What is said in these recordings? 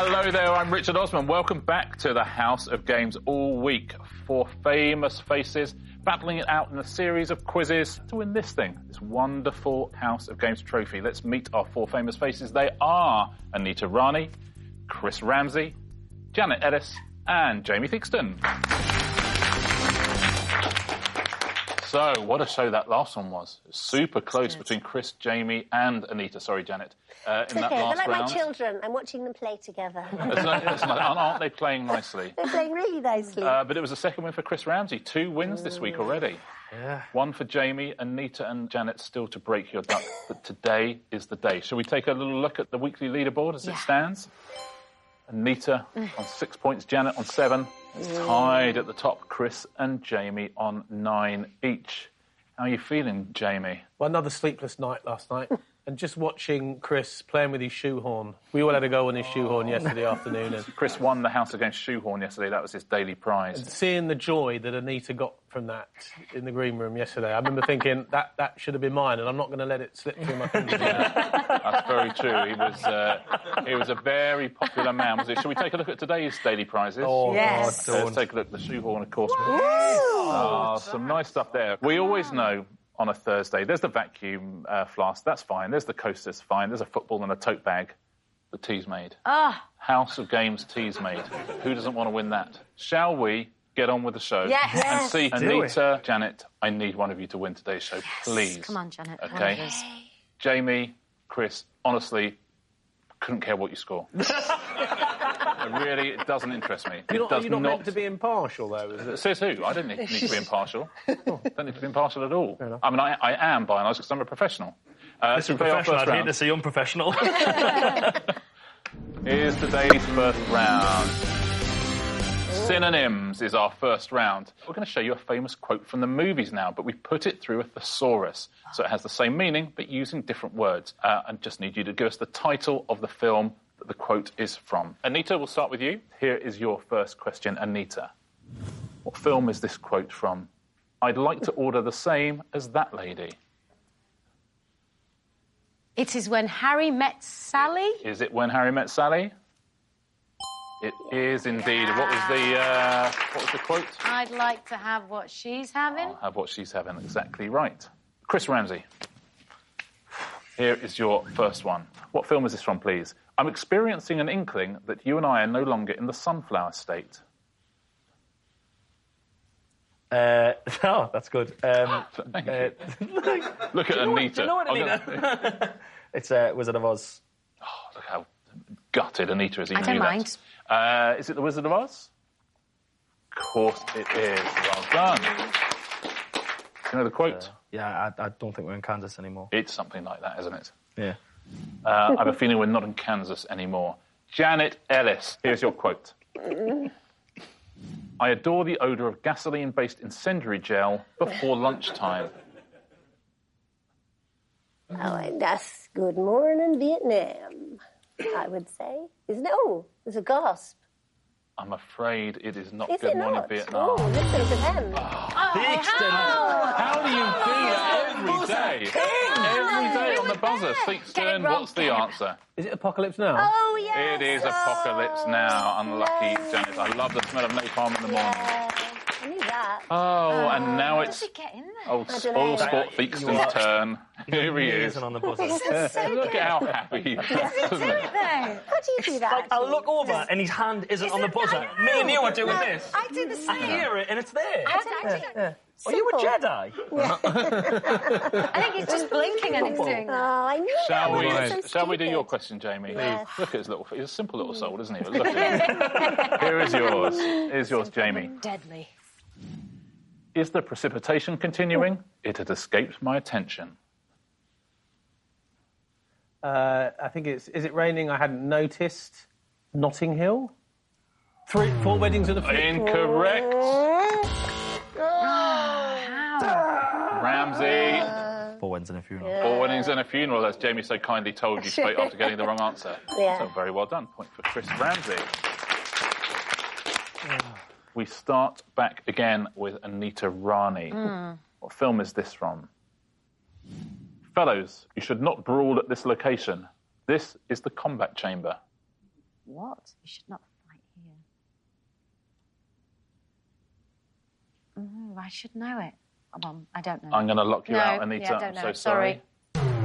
Hello there, I'm Richard Osman. Welcome back to the House of Games all week. 4 famous faces battling it out in a series of quizzes to win this thing, this wonderful House of Games trophy. Let's meet our 4 famous faces. They are Anita Rani, Chris Ramsey, Janet Ellis, and Jamie Theakston. So, what a show that last one was. Super close between Chris, Jamie, and Anita. Sorry, Janet. It's okay, they're like my children. I'm watching them play together. Aren't they playing nicely? They're playing really nicely. But it was a second win for Chris Ramsey. 2 wins this week already. Yeah. 1 for Jamie, Anita and Janet still to break your duck. But today is the day. Shall we take a little look at the weekly leaderboard as it stands? Anita on 6 points, Janet on 7. Tied at the top, Chris and Jamie on 9 each. How are you feeling, Jamie? Well, another sleepless night last night. And just watching Chris playing with his shoehorn. We all had a go on his shoehorn yesterday afternoon. And Chris won the House against shoehorn yesterday. That was his daily prize. and seeing the joy that Anita got from that in the green room yesterday, I remember thinking, that should have been mine, and I'm not going to let it slip through my fingers. That's very true. He was a very popular man, was he? Shall we take a look at today's daily prizes? Oh, yes. God, Let's take a look at the shoehorn, of course. Woo! Some nice stuff there. We always know on a Thursday, there's the vacuum flask, that's fine. There's the coasters, fine. There's a football and a tote bag. The tea's made. House of Games tea's made. Who doesn't want to win that? Shall we get on with the show? Yes. And see, Anita, Janet, I need one of you to win today's show, please. Come on, Janet. Okay. Jamie, Chris, honestly, couldn't care what you score. Really, it doesn't interest me. You're not meant to be impartial, though, is it? Says who? I don't need to be impartial. Don't need to be impartial at all. I mean, I am by and large because I'm a professional. Mr. Professional, I'd hate to say unprofessional. Here's today's first round. Synonyms is our first round. We're going to show you a famous quote from the movies now, but we put it through a thesaurus. So it has the same meaning, but using different words. I just need you to give us the title of the film that the quote is from. Anita, we'll start with you. Here is your first question, Anita. What film is this quote from? I'd like to order the same as that lady. It is When Harry Met Sally. Is it When Harry Met Sally? It is indeed. What was the quote? I'd like to have what she's having. I'll have what she's having. Exactly right. Chris Ramsey. Here is your first one. What film is this from, please? I'm experiencing an inkling that you and I are no longer in the sunflower state. Oh, that's good. Thank you. Look at Anita. Do you know what, Anita? It's Wizard of Oz. Oh, look how gutted Anita is. I don't mind. Is it The Wizard of Oz? Of course it is. Well done. You know the quote? Yeah, I don't think we're in Kansas anymore. It's something like that, isn't it? Yeah. I have a feeling we're not in Kansas anymore. Janet Ellis, here's your quote. I adore the odour of gasoline-based incendiary gel before lunchtime. Oh, and that's Good Morning Vietnam, I would say. Isn't it? Oh, there's a gasp. I'm afraid it is not Is Good it Morning not? Vietnam. Oh, listen to them. Theakston! How do you do that every day? Every day on the buzzer. Theakston, what's the answer? Is it Apocalypse Now? Oh, yes. It is Apocalypse Now. Unlucky Janet. I love the smell of napalm in the morning. I knew that. Oh, and now How it's does it get in there? old I don't know. spoil sport Theakston's turn. Here he is. Isn't on the buzzer. Look at how happy he is. Do it then. How do you do that? Like, I'll look over and his hand isn't on the buzzer. Me and you are doing this. I do the I same. hear it and it's there. I Are you a Simple. Jedi? think he's just blinking and it's doing Oh, that. I knew that. Shall we do your question, Jamie? Yes. Look at his little... He's a simple little soul, isn't he? But look at him. Here is yours. Here's yours, Jamie. Deadly. Is the precipitation continuing? It had escaped my attention. I think it's... Is it raining? I hadn't noticed. Notting Hill? 4 weddings and a funeral. Incorrect. Ramsey. 4 weddings and a funeral. 4 weddings and a funeral, as Jamie so kindly told you straight after getting the wrong answer. Yeah. So very well done. Point for Chris Ramsey. We start back again with Anita Rani. What film is this from? Fellows, you should not brawl at this location. This is the combat chamber. What? You should not fight here. I should know it. Well, I don't know. I'm going to lock you out, Anita. Yeah, I don't know. I'm so sorry.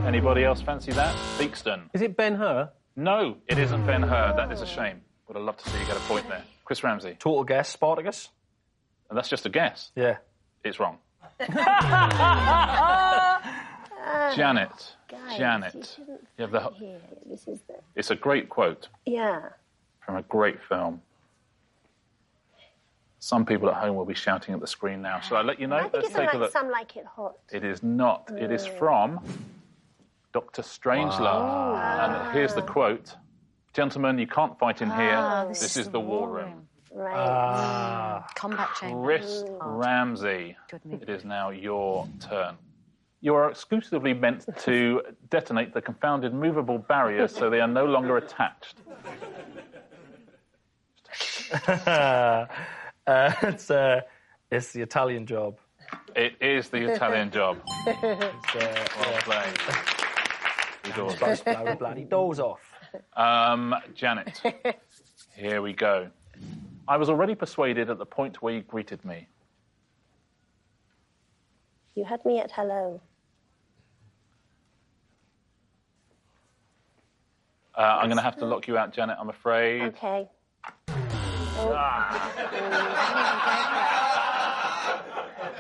Anybody else fancy that? Theakston. Is it Ben-Hur? No, it isn't Ben-Hur. That is a shame. Would have loved to see you get a point there. Chris Ramsey. Total guess, Spartacus? And that's just a guess. Yeah. It's wrong. Janet. Guys, Janet. you shouldn't You have the... fight here. This is the... It's a great quote Yeah. from a great film. Some people at home will be shouting at the screen now. Shall I let you know? I think Let's it's take a like look. Some Like It Hot. It is not. It is from Dr. Strangelove. And here's the quote. Gentlemen, you can't fight in here. This is the war room. Right. Combat chamber. Chris Ramsey, it is now your turn. You are exclusively meant to detonate the confounded movable barriers so they are no longer attached. It's the Italian Job. It is the Italian Job. Well played. Supposed to blow the bloody doors off. Janet, here we go. I was already persuaded at the point where you greeted me. You had me at hello. I'm going to have to lock you out, Janet, I'm afraid. Okay.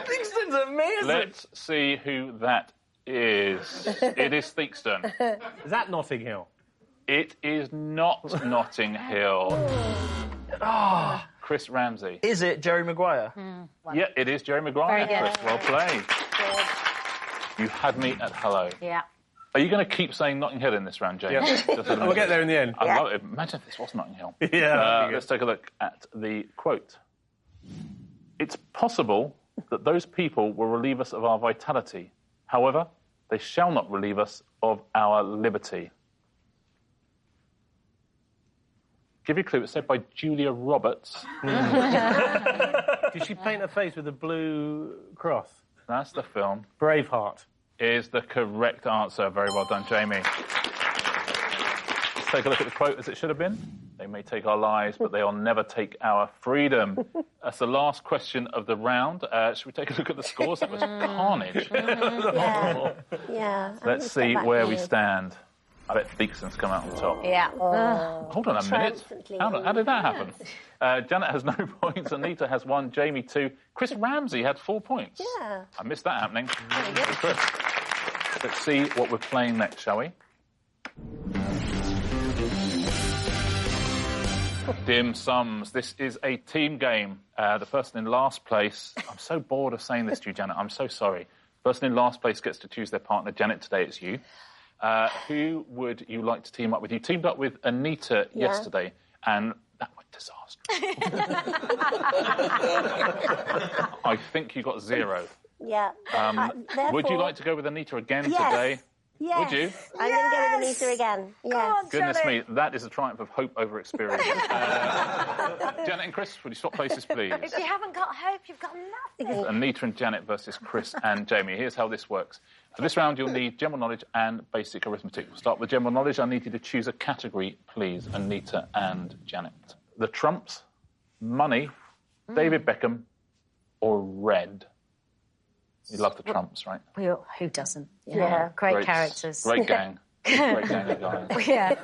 Theakston's amazing. Let's see who that is. It is Theakston. Is that Notting Hill? It is not Notting Hill. Chris Ramsey. Is it Jerry Maguire? Yeah, it is Jerry Maguire. Very good. Chris, well played. You had me at hello. Yeah. Are you going to keep saying Notting Hill in this round, James? Yeah. We'll get there in the end. I love it. Imagine if this was Notting Hill. Yeah. Let's take a look at the quote. It's possible that those people will relieve us of our vitality. However, they shall not relieve us of our liberty. Give you a clue. It's said by Julia Roberts. Did she paint her face with a blue cross? That's the film. Braveheart. Is the correct answer. Very well done, Jamie. Let's take a look at the quote as it should have been. They may take our lives, but they'll never take our freedom. That's the last question of the round. Should we take a look at the scores? That was carnage. Yeah. Let's see where we stand. I bet Theakston's come out on top. Yeah. Hold on a minute. Triumphantly. How did that happen? Janet has no points. Anita has 1. Jamie 2. Chris Ramsey had 4 points. Yeah. I missed that happening. Chris. Let's see what we're playing next, shall we? Dim sums. This is a team game. The person in last place... I'm so bored of saying this to you, Janet. I'm so sorry. The person in last place gets to choose their partner. Janet, today it's you. Who would you like to team up with? You teamed up with Anita yesterday, and that went disastrous. I think you got 0. Yeah. Would you like to go with Anita again today? Yes. Would you? I'm going to go with Anita again. Yes. Goodness me, that is a triumph of hope over experience. Janet and Chris, would you swap places, please? If you haven't got hope, you've got nothing. Anita and Janet versus Chris and Jamie. Here's how this works. For this round, you'll need general knowledge and basic arithmetic. We'll start with general knowledge. I need you to choose a category, please, Anita and Janet. The Trumps, money, David Beckham, or red? You love the Trumps, right? Who doesn't? Yeah. Great characters. Great gang. Great gang of guys. Yeah.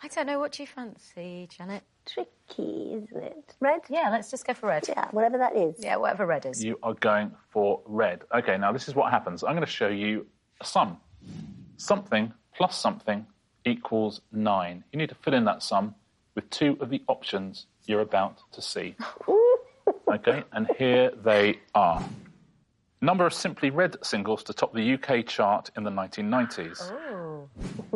I don't know. What do you fancy, Janet? Tricky, isn't it? Red? Yeah, let's just go for red. Yeah, whatever that is. Yeah, whatever red is. You are going for red. OK, now this is what happens. I'm going to show you a sum. Something plus something equals 9. You need to fill in that sum with 2 of the options you're about to see. OK, and here they are. Number of Simply Red singles to top the UK chart in the 1990s. Oh.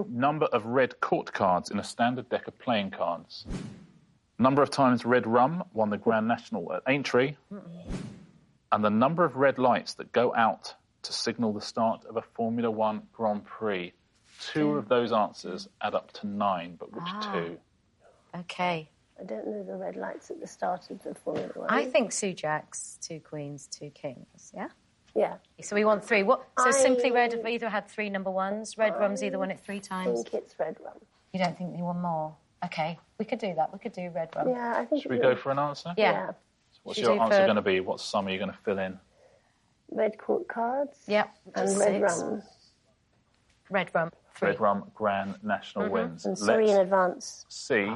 Number of red court cards in a standard deck of playing cards. Number of times Red Rum won the Grand National at Aintree. And the number of red lights that go out to signal the start of a Formula One Grand Prix. 2 of those answers add up to 9, but which 2? OK. I don't know the red lights at the start of the Formula One. I think 2 jacks, 2 queens, 2 kings, yeah? Yeah. So we want 3. What? So Simply Red have either had 3 number 1s. Red Rum's either won it 3 I times. think it's Red Rum. You don't think they won more? Okay, we could do that. We could do red rum. Yeah, I think... Should we go for an answer? Yeah. What's your answer going to be? What sum are you going to fill in? Red court cards. Yep. And red rum. Red rum. 3. Red rum, Grand National wins. And sorry in advance. See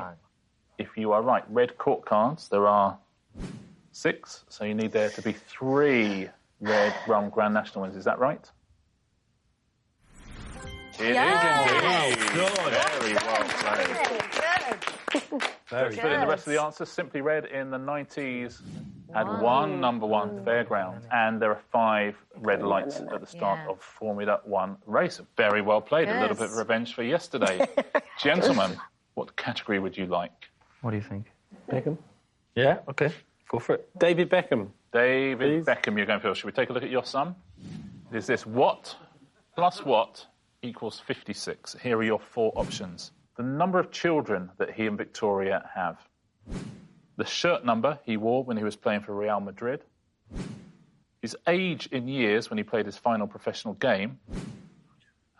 if you are right. Red court cards, there are 6, so you need there to be 3 red rum Grand National wins. Is that right? It is indeed. Very well played. Very good. In the rest of the answers, Simply Red in the 90s had 1 number 1 fairground, and there are 5 red lights at the start of Formula 1 race. Very well played. A little bit of revenge for yesterday. Gentlemen, what category would you like? What do you think? Beckham? Yeah, OK. Go for it. David Beckham. David Beckham, you're going for. Should we take a look at your sum? Is this what plus what equals 56? Here are your 4 options. The number of children that he and Victoria have. The shirt number he wore when he was playing for Real Madrid. His age in years when he played his final professional game.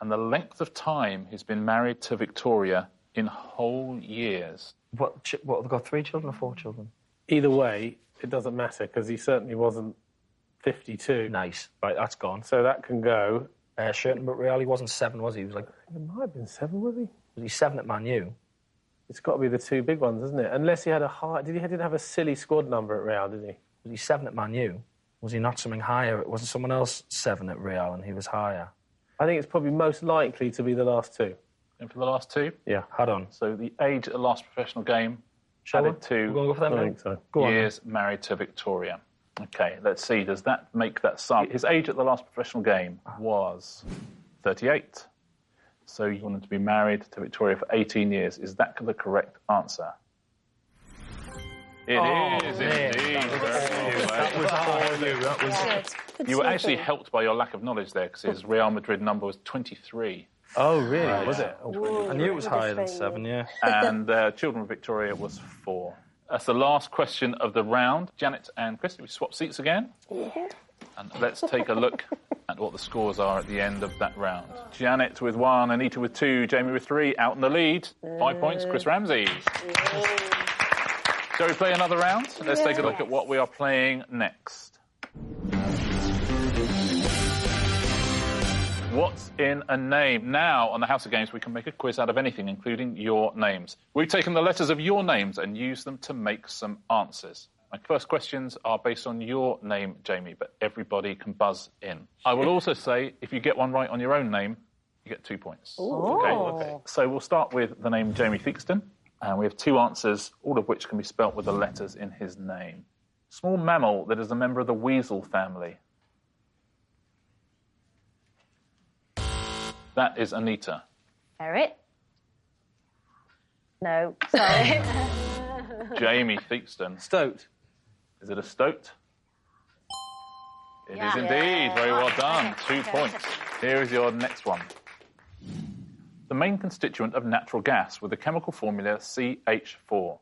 And the length of time he's been married to Victoria in whole years. What, have they got 3 children or 4 children? Either way, it doesn't matter, because he certainly wasn't 52. Nice. Right, that's gone. So that can go. Shirt number Real, he wasn't 7, was he? He was like... It might have been 7, was he? Was he 7 at Man U? It's got to be the 2 big ones, isn't it? Unless he had a high... Didn't have a silly squad number at Real, did he? Was he 7 at Man U? Was he not something higher? Wasn't someone else 7 at Real and he was higher? I think it's probably most likely to be the last 2. And for the last 2? Yeah. Hold on. So the age at the last professional game added to We're going to go for them I now? think so. Go on. years married to Victoria. OK, let's see. Does that make that sum? His age at the last professional game was 38. So you wanted to be married to Victoria for 18 years. Is that the correct answer? It is indeed. That was all you. That was... You were actually helped by your lack of knowledge there, because his Real Madrid number was 23. Oh, really? Was it? I knew it was higher than 7, yeah. And Children of Victoria was 4. That's the last question of the round. Janet and Chris, we swap seats again? And let's take a look at what the scores are at the end of that round. Janet with 1, Anita with 2, Jamie with 3, out in the lead. 5 points, Chris Ramsey. Shall we play another round? Let's take a look at what we are playing next. What's in a name? Now, on the House of Games, we can make a quiz out of anything, including your names. We've taken the letters of your names and used them to make some answers. My first questions are based on your name, Jamie, but everybody can buzz in. I will also say, if you get one right on your own name, you get 2 points. Okay. So we'll start with the name Jamie Theakston, and we have 2 answers, all of which can be spelt with the letters in his name. Small mammal that is a member of the weasel family. That is Anita. Ferret? No, sorry. Jamie Theakston. Stoat. Is it a stoat? It is indeed. Very well done. 2 points. Here is your next one. The main constituent of natural gas with the chemical formula CH4.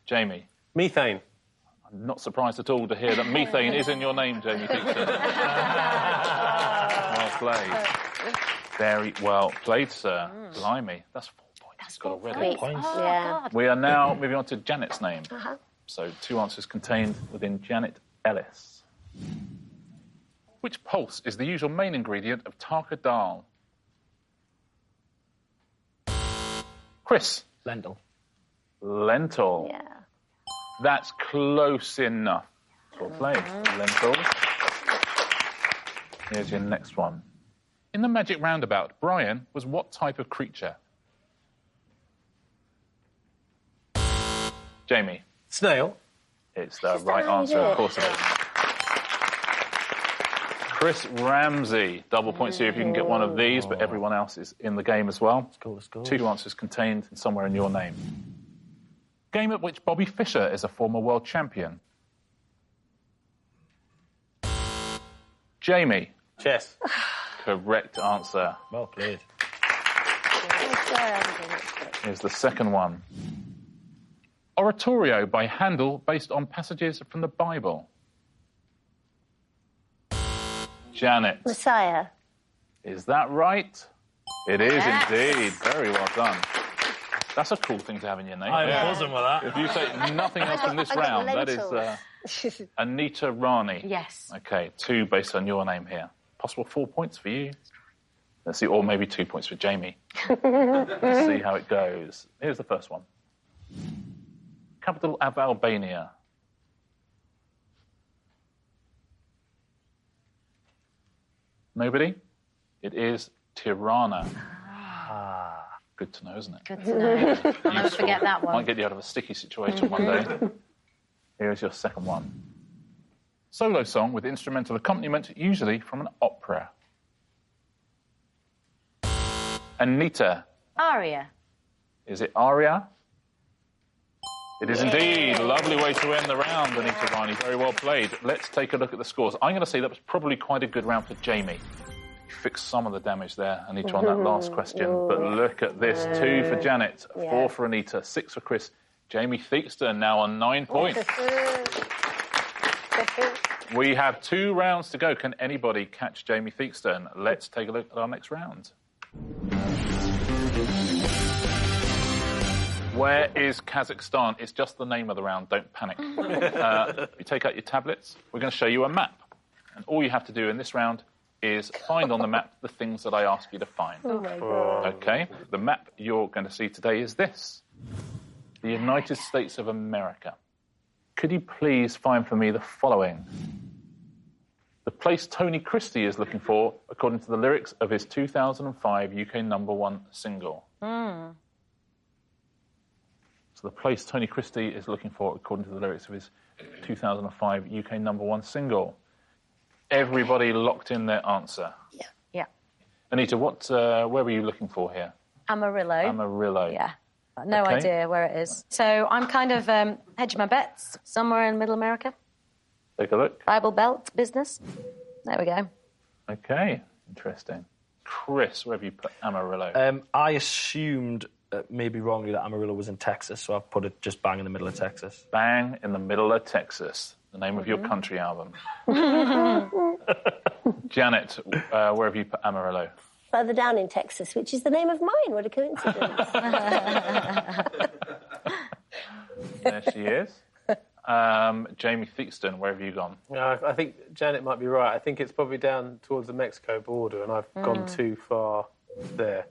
Jamie. Methane. I'm not surprised at all to hear that methane is in your name, Jamie Theakston. Well played. Very well played, sir. Blimey. That's 4 points. That's got already. Yeah. We are now moving on to Janet's name. So 2 answers contained within Janet Ellis. Which pulse is the usual main ingredient of tarka dal? Chris. Lentil. Lentil. Yeah. That's close enough. Well played. Lentil. Here's your next one. In the Magic Roundabout, Brian was what type of creature? Jamie. Snail. It's the right answer, of course it is. Chris Ramsey. Double points here if you can get one of these, but everyone else is in the game as well. Let's go. 2 answers contained somewhere in your name. Game at which Bobby Fischer is a former world champion. Jamie. Chess. Correct answer. Well played. Here's the second one. Oratorio by Handel based on passages from the Bible. Janet. Messiah. Is that right? It is indeed. Very well done. That's a cool thing to have in your name. I'm buzzing with that. If you say nothing else in this round, that is Anita Rani. Yes. Okay, 2 based on your name here. Possible 4 points for you. Let's see, or maybe 2 points for Jamie. Let's see how it goes. Here's the first one. Capital of Albania. Nobody? It is Tirana. Good to know, isn't it? Good to know. I'll never forget that one. Might get you out of a sticky situation one day. Here's your second one. Solo song with instrumental accompaniment, usually from an opera. Anita. Aria. Is it aria? It is indeed. Lovely way to end the round, Anita Rani. Very well played. Let's take a look at the scores. I'm going to say that was probably quite a good round for Jamie. You fixed some of the damage there, Anita, on that last question. But look at this. 2 for Janet, 4 for Anita, 6 for Chris. Jamie Theakston now on 9 points. We have 2 rounds to go. Can anybody catch Jamie Theakston? Let's take a look at our next round. Where is Kazakhstan? It's just the name of the round. Don't panic. You take out your tablets. We're going to show you a map. And all you have to do in this round is find on the map the things that I ask you to find. Oh, my God. Okay? The map you're going to see today is this. The United States of America. Could you please find for me the following? The place Tony Christie is looking for, according to the lyrics of his 2005 UK #1 single. So the place Tony Christie is looking for, according to the lyrics of his 2005 UK #1 single. Everybody locked in their answer. Yeah. Anita, where were you looking for here? Amarillo. Amarillo. Yeah. No idea where it is. So I'm kind of hedging my bets somewhere in Middle America. Take a look. Bible Belt business. There we go. Okay, interesting. Chris, where have you put Amarillo? I assumed, maybe wrongly, that Amarillo was in Texas, so I've put it just bang in the middle of Texas. Bang in the middle of Texas, the name of your country album. Janet, where have you put Amarillo? Further down in Texas, which is the name of mine. What a coincidence. There she is. Jamie Theakston, where have you gone? I think Janet might be right. I think it's probably down towards the Mexico border, and I've gone too far there.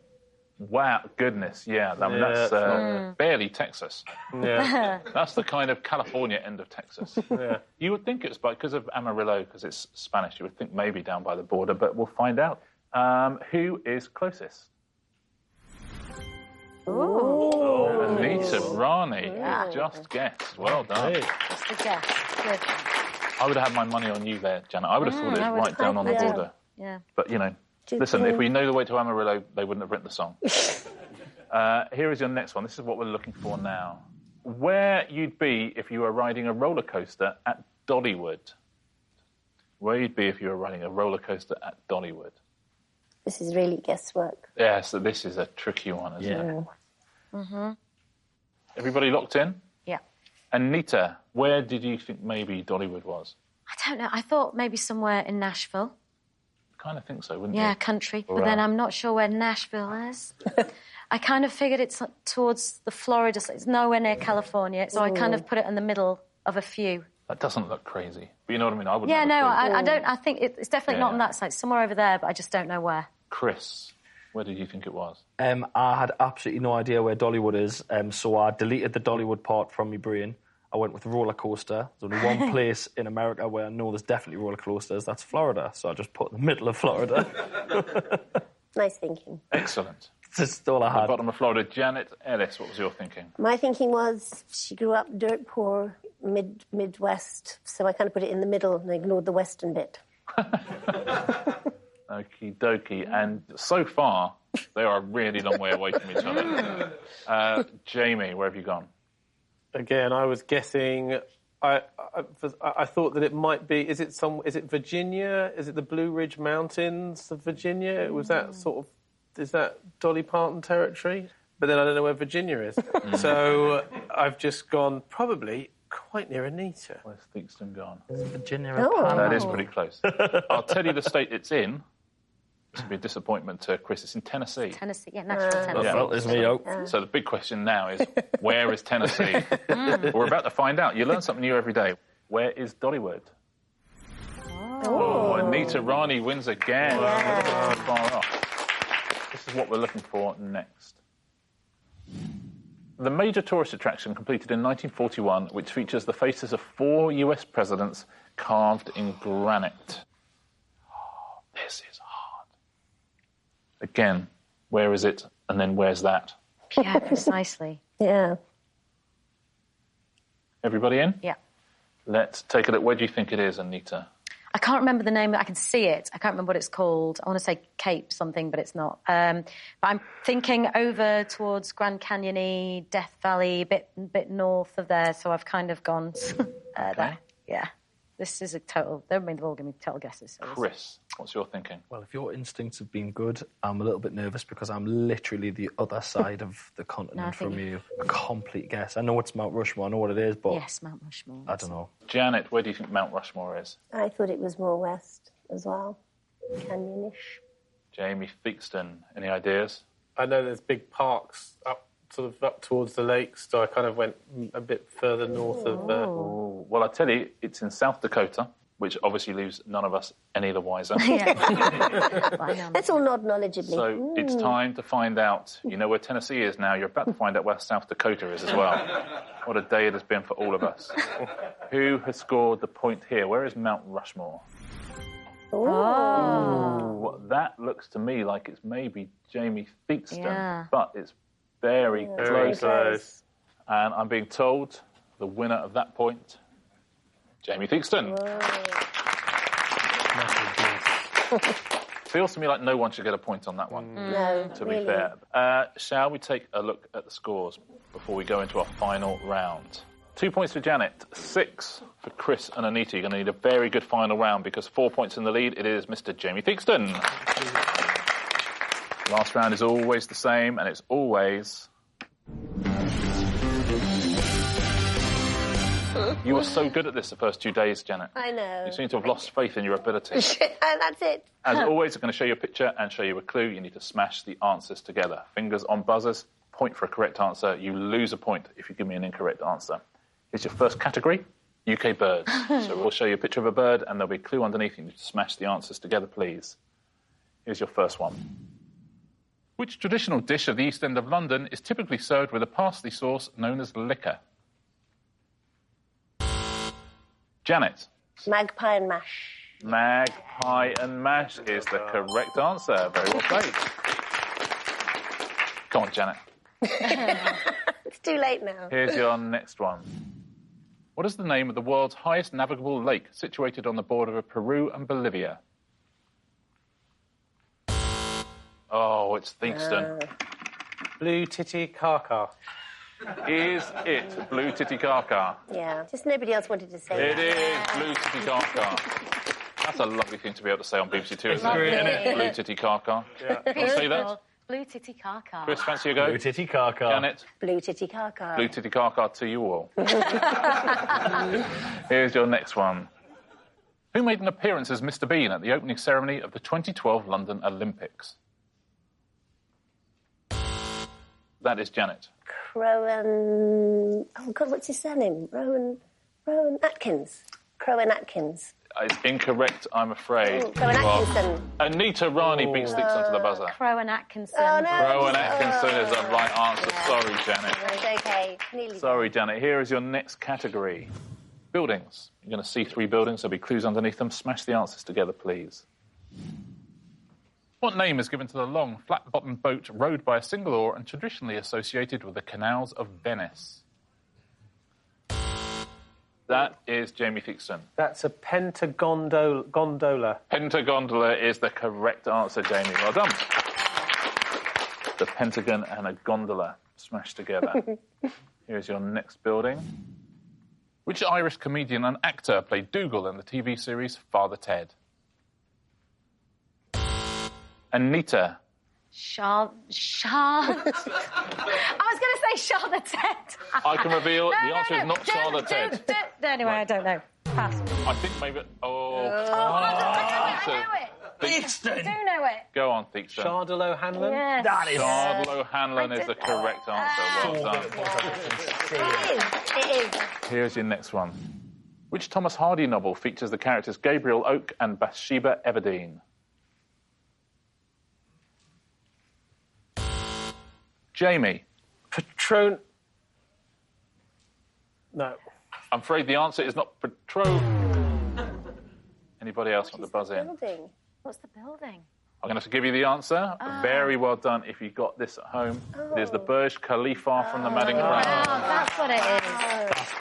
Wow, goodness, yeah. That's barely Texas. Yeah. That's the kind of California end of Texas. Yeah. You would think it's because of Amarillo, because it's Spanish, you would think maybe down by the border, but we'll find out. Who is closest? Anita Rani. You just guessed. Well done. Hey. Just a guess. Good. I would have had my money on you there, Janet. I would have thought it was right down on the border. Yeah. But, listen, if we know the way to Amarillo, they wouldn't have written the song. Here is your next one. This is what we're looking for now. Where you'd be if you were riding a roller coaster at Dollywood. Where you'd be if you were riding a roller coaster at Dollywood. This is really guesswork. Yeah, so this is a tricky one, isn't it? Mm-hmm. Everybody locked in? Yeah. Anita, where did you think maybe Dollywood was? I don't know. I thought maybe somewhere in Nashville. Kind of think so, wouldn't you? Yeah, country. But then I'm not sure where Nashville is. I kind of figured it's towards the Florida. So it's nowhere near California. So I kind of put it in the middle of a few. That doesn't look crazy. But you know what I mean? I wouldn't. Yeah, no, I don't. I think it's definitely not on that side. Somewhere over there, but I just don't know where. Chris, where did you think it was? I had absolutely no idea where Dollywood is, so I deleted the Dollywood part from my brain. I went with roller coaster. There's only one place in America where I know there's definitely roller coasters. That's Florida. So I just put in the middle of Florida. Nice thinking. Excellent. That's all I At the had. bottom of Florida. Janet Ellis, what was your thinking? My thinking was she grew up dirt poor, Midwest, so I kind of put it in the middle and ignored the western bit. Okie dokie. And so far, they are a really long way away from each other. Jamie, where have you gone? Again, I was guessing. I thought that it might be. Is it Virginia? Is it the Blue Ridge Mountains of Virginia? Was that sort of? Is that Dolly Parton territory? But then I don't know where Virginia is. So I've just gone probably quite near Anita. Where's Theakston gone? Virginia. That is pretty close. I'll tell you the state it's in. It's going to be a disappointment to Chris. It's in Tennessee. Tennessee, yeah, Nashville, Tennessee. Well, there's me out. So the big question now is, where is Tennessee? We're about to find out. You learn something new every day. Where is Dollywood? Oh, Anita Rani wins again. Yeah. Far off. This is what we're looking for next. The major tourist attraction completed in 1941, which features the faces of 4 US presidents carved in granite. Oh, this is hard. Again, where is it? And then where's that? Yeah, precisely. Yeah. Everybody in? Yeah. Let's take a look. Where do you think it is, Anita? I can't remember the name. I can see it. I can't remember what it's called. I want to say Cape something, but it's not. But I'm thinking over towards Grand Canyon-y, Death Valley, bit north of there. So I've kind of gone there. Yeah. This is a total... They've all given me total guesses. So Chris, what's your thinking? Well, if your instincts have been good, I'm a little bit nervous because I'm literally the other side of the continent from you. A complete guess. I know it's Mount Rushmore, I know what it is, but... Yes, Mount Rushmore. I don't know. Janet, where do you think Mount Rushmore is? I thought it was more west as well. Canyon-ish. Jamie Theakston, any ideas? I know there's big parks up towards the lakes, so I kind of went a bit further north of... Well, I tell you, it's in South Dakota, which obviously leaves none of us any the wiser. Let's all nod knowledgeably. So it's time to find out. You know where Tennessee is now. You're about to find out where South Dakota is as well. What a day it has been for all of us. Who has scored the point here? Where is Mount Rushmore? Ooh, that looks to me like it's maybe Jamie Theakston, but it's very close. And I'm being told the winner of that point, Jamie Theakston. Feels to me like no one should get a point on that one. No, to be fair. Shall we take a look at the scores before we go into our final round? 2 points for Janet, 6 for Chris and Anita. You're going to need a very good final round because 4 points in the lead. It is Mr. Jamie Theakston. Last round is always the same, and it's always... You were so good at this the first 2 days, Janet. I know. You seem to have lost faith in your ability. That's it. As always, I'm going to show you a picture and show you a clue. You need to smash the answers together. Fingers on buzzers, point for a correct answer. You lose a point if you give me an incorrect answer. Here's your first category, UK birds. So we'll show you a picture of a bird and there'll be a clue underneath. You need to smash the answers together, please. Here's your first one. Which traditional dish of the East End of London is typically served with a parsley sauce known as liquor? Janet. Magpie and mash. Magpie and mash is the correct answer. Very well played. Go on, Janet. It's too late now. Here's your next one. What is the name of the world's highest navigable lake situated on the border of Peru and Bolivia? Oh, it's Theakston. Blue Titicaca. Is it Blue Titicaca? Yeah, just nobody else wanted to say It is Blue Titicaca. That's a lovely thing to be able to say on BBC Two, isn't it? Blue Titicaca. Yeah. Want to say that? Blue Titicaca. Chris, fancy a go? Blue Titicaca. Janet? Blue Titicaca. Blue Titicaca to you all. Here's your next one. Who made an appearance as Mr. Bean at the opening ceremony of the 2012 London Olympics? That is Janet. Rowan... Oh, God, what's his surname? Rowan Atkins. Rowan Atkins. It's incorrect, I'm afraid. Rowan Atkinson. Anita Rani beats Theakston to the buzzer. Rowan Atkinson. Oh, no. Rowan Atkinson is the right answer. Yeah. Sorry, Janet. It's okay. Nearly Sorry, Janet. Here is your next category. Buildings. You're going to see 3 buildings. There'll be clues underneath them. Smash the answers together, please. What name is given to the long, flat-bottomed boat rowed by a single oar and traditionally associated with the canals of Venice? That is Jamie Theakston. That's a pentagondola. Pentagondola is the correct answer, Jamie. Well done. The Pentagon and a gondola smashed together. Here's your next building. Which Irish comedian and actor played Dougal in the TV series Father Ted? Anita. I was going to say Charlotte. I can reveal the answer is not Charlotte Ted. Anyway, I don't know. Pass. I think maybe... I know it. Theakston! I do know it. Go on, Theakston. Shardal O'Hanlon? Yes. That is... Shardal O'Hanlon is the correct answer. Well done. It is. Here's your next one. Which Thomas Hardy novel features the characters Gabriel Oak and Bathsheba Everdeen? Jamie. Patron... No. I'm afraid the answer is not Patron. Anybody else want to buzz in? Building. What's the building? I'm going to have to give you the answer. Very well done if you got this at home. It is the Burj Khalifa from the Madding Crown. Oh, that's what it is.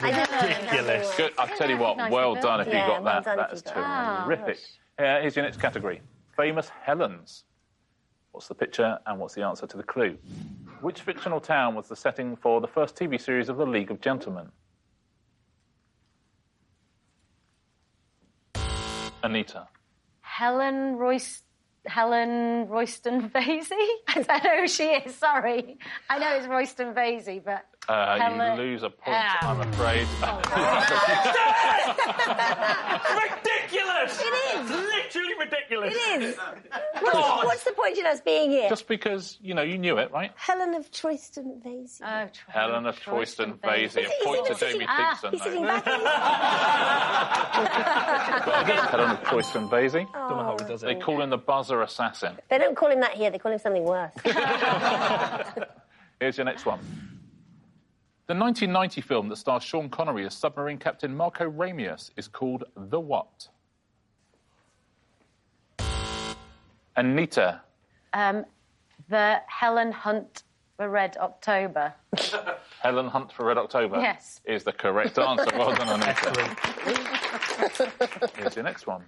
Ridiculous. Good. I'll tell you what, Nice well building. done if you Yeah, got well that. done if That is you got terrific. Here's your next category. Famous Helens. What's the picture and what's the answer to the clue? Which fictional town was the setting for the first TV series of The League of Gentlemen? Anita. Helen Royston Vasey? I don't know who she is, sorry. I know it's Royston Vasey, but... You lose a point, I'm afraid. Ridiculous! It is. Literally ridiculous. It is. What's the point in us being here? Just because, you knew it, right? Helen of Troyston Vasey. Oh, Helen of Troyston Vasey. A point to Jamie Theakston. He's sitting though. back in Helen of Troyston Vasey. Don't know how he does They it. call him the buzzer assassin. They don't call him that here, they call him something worse. Here's your next one. The 1990 film that stars Sean Connery as submarine captain Marco Ramius is called The What? Anita. the Helen Hunt for Red October. Helen Hunt for Red October Yes. is the correct answer. Well done, Anita. Here's your next one.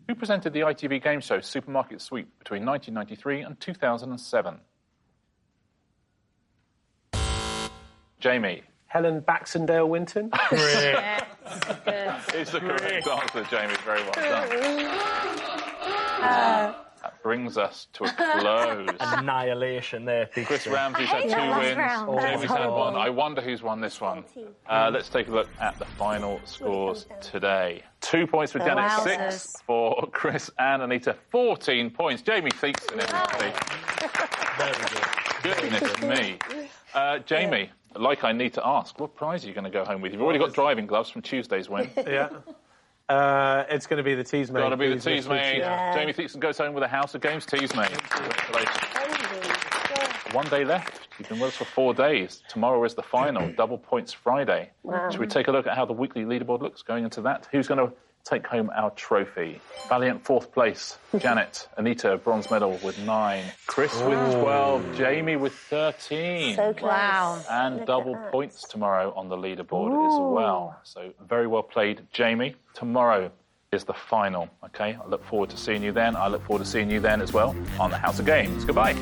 Who presented the ITV game show Supermarket Sweep between 1993 and 2007? Jamie. Helen Baxendale Winton. Yeah, good. It's the correct answer, Jamie. Very well done. That brings us to a close. Annihilation there, Theakston. Chris Ramsey's had hate that 2 last wins. round. Jamie's had 1. I wonder who's won this one. Let's take a look at the final scores today. 2 points for Janet, Wowzers. 6 for Chris and Anita, 14 points. Jamie Theakston, everybody. Goodness me. Jamie, like I need to ask, what prize are you going to go home with? You've already got driving gloves from Tuesday's win. Yeah. It's going to be the teas made. Got to be the teas made. Yeah. Jamie Theakston goes home with a house of games teas made. Congratulations. 1 day left. You've been with us for 4 days. Tomorrow is the final, double points Friday. Wow. Should we take a look at how the weekly leaderboard looks going into that? Who's going to take home our trophy? Valiant 4th place. Janet, Anita, bronze medal with 9. Chris with 12. Jamie with 13. So close. Wow. And Look double at that. points tomorrow on the leaderboard as well. So very well played, Jamie. Tomorrow is the final, okay? I look forward to seeing you then. I look forward to seeing you then as well on the House of Games. Goodbye.